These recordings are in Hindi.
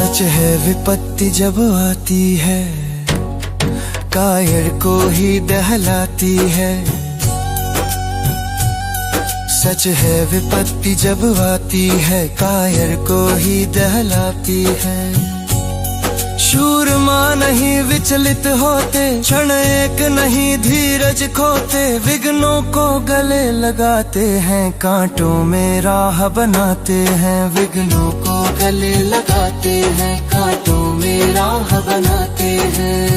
सच है विपत्ति जब आती है, कायर को ही दहलाती है। सच है विपत्ति जब आती है, कायर को ही दहलाती है। शूरमा नहीं विचलित होते, क्षण एक नहीं धीरज खोते। विघ्नों को गले लगाते हैं, कांटों में राह बनाते हैं। विघ्नों को गले लगाते हैं, कांटों में राह बनाते हैं।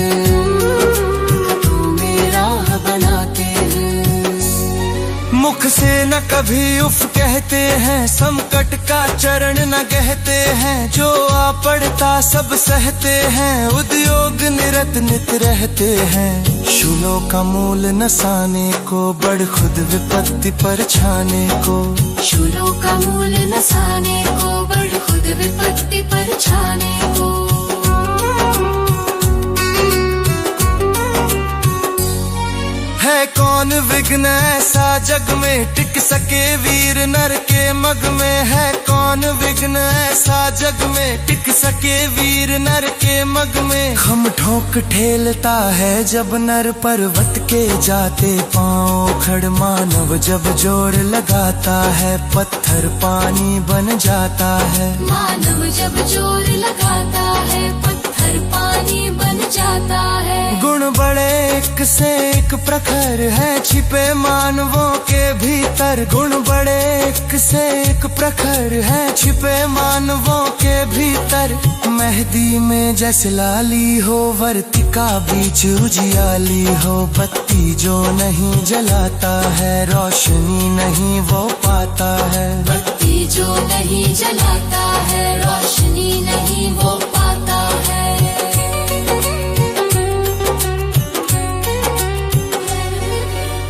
कांटों में राह बनाते हैं। मुख से न कभी उफ कहते हैं, संकट का चरण न कहते हैं। जो आ पड़ता सब सहते हैं, उद्योग निरत नित रहते हैं। शूलों का मूल नसाने को, बढ़ खुद विपत्ति पर छाने को। शूलों का मूल नसाने को, बढ़ खुद विपत्ति पर छाने को। है कौन विघ्न ऐसा जग में, टिक सके वीर नर के मग में। है कौन विघ्न ऐसा जग में, टिक सके वीर नर के मग में। खम ठोक ठेलता है जब नर, पर्वत के जाते पांव खड़। मानव जब जोर लगाता है, पत्थर पानी बन जाता है। मानव जब जोर लगाता है, पत्थर पानी बन जाता है। गुण बड़े एक से एक प्रखर है, छिपे मानवों के भीतर। गुण बड़े एक से एक प्रखर है, छिपे मानवों के भीतर। मेहंदी में जैसे लाली हो, वर्तिका बीच उजियाली हो। बत्ती जो नहीं जलाता है, रोशनी नहीं वो पाता है। बत्ती जो नहीं जलाता है, रोशनी नहीं वो पाता है।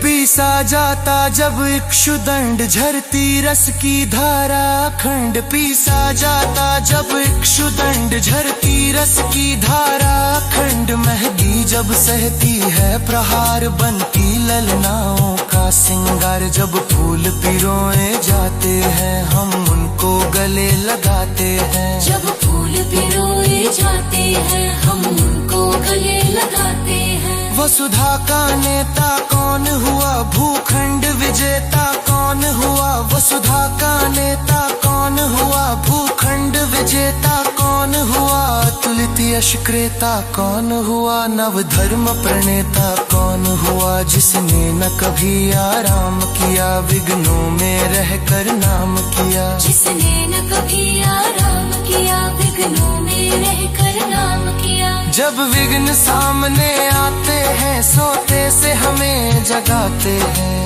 पीसा जाता जब इक्षुदंड, झरती रस की धारा अखंड। पीसा जाता जब इक्षुदंड, झरती रस की धारा अखंड। मेहंदी जब सहती है प्रहार, बनती ललनाओं का सिंगार। जब फूल पिरोए जाते हैं, हम उनको गले लगाते हैं। जब फूल पिरोए जाते हैं, हम उनको गले लगाते हैं। वसुधा का नेता कौन हुआ, भूखंड विजेता कौन हुआ। वसुधा का नेता कौन हुआ, भूखंड विजेता कौन हुआ। अतुलित यश क्रेता कौन हुआ, नव धर्म प्रणेता कौन हुआ। जिसने न कभी आराम किया, विघ्नों में रहकर नाम किया। जिसने न कभी आराम किया, विघ्नों में रहकर नाम किया। जब विघ्न सामने आते हैं, सोते से हमें जगाते हैं।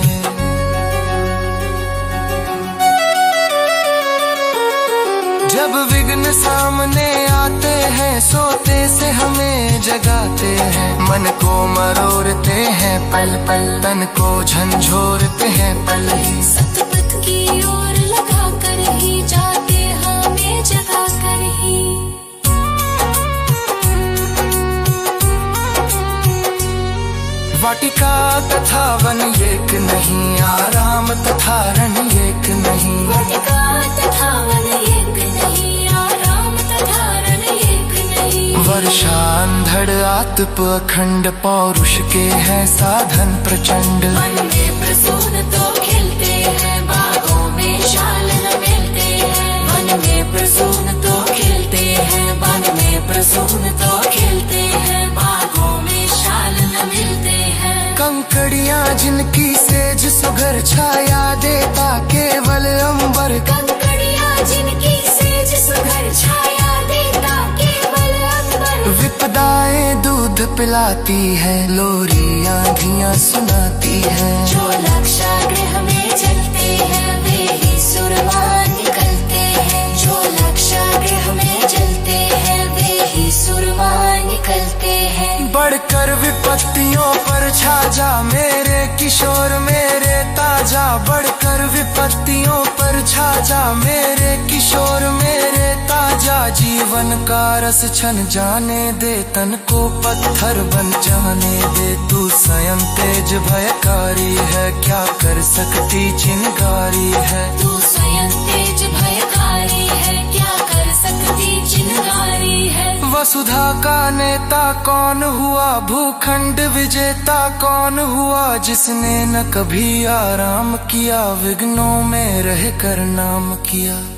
जब विघ्न सामने आते हैं, सोते से हमें जगाते हैं। मन को मरोड़ते हैं पल पल, तन को झंझोरते हैं पल ही। सतपथ की ओर लगा कर ही जाते, हमें जगा कर ही। वाटिका तथा वन एक नहीं, आराम तथा रण एक नहीं। वाटिका तथा वन एक नहीं, आराम तथा रण एक नहीं। वर्षा अंधड़ आतप अखंड, पौरुष के हैं साधन प्रचंड। मन में प्रसून तो खिलते हैं, बागों में शाल न मिलते हैं। मन में प्रसून तो खिलते हैं, मन में प्रसून तो खिलते हैं। बागों में शाल न मिलते हैं। कंकड़ियां जिनकी सेज सुघर, छाया देता केवल अंबर। कंकड़ियां जिनकी सेज सुघर, छाया देता केवल अंबर। विपदाएं दूध पिलाती है, लोरी आंधियां सुनाती है। जो लक्षागृह में चलते हैं, वे ही सुरवान निकलते हैं। जो लक्षागृह में चलते हैं, वे ही सुरवान निकलते हैं। बढ़कर विपत्तियों पर छा जा मेरे किशोर मेरे ताजा। बढ़कर विपत्तियों पर छा जा मेरे किशोर मेरे ताजा। जीवन का रस छन जाने दे, तन को पत्थर बन जाने दे। तू स्वयं तेज भयकारी है, क्या कर सकती चिनगारी है। तू स्वयं तेज भयकारी है, क्या कर सकती चिनगारी वसुधा का नेता कौन हुआ, भूखंड विजेता कौन हुआ, जिसने न कभी आराम किया, विघ्नों में रहकर नाम किया।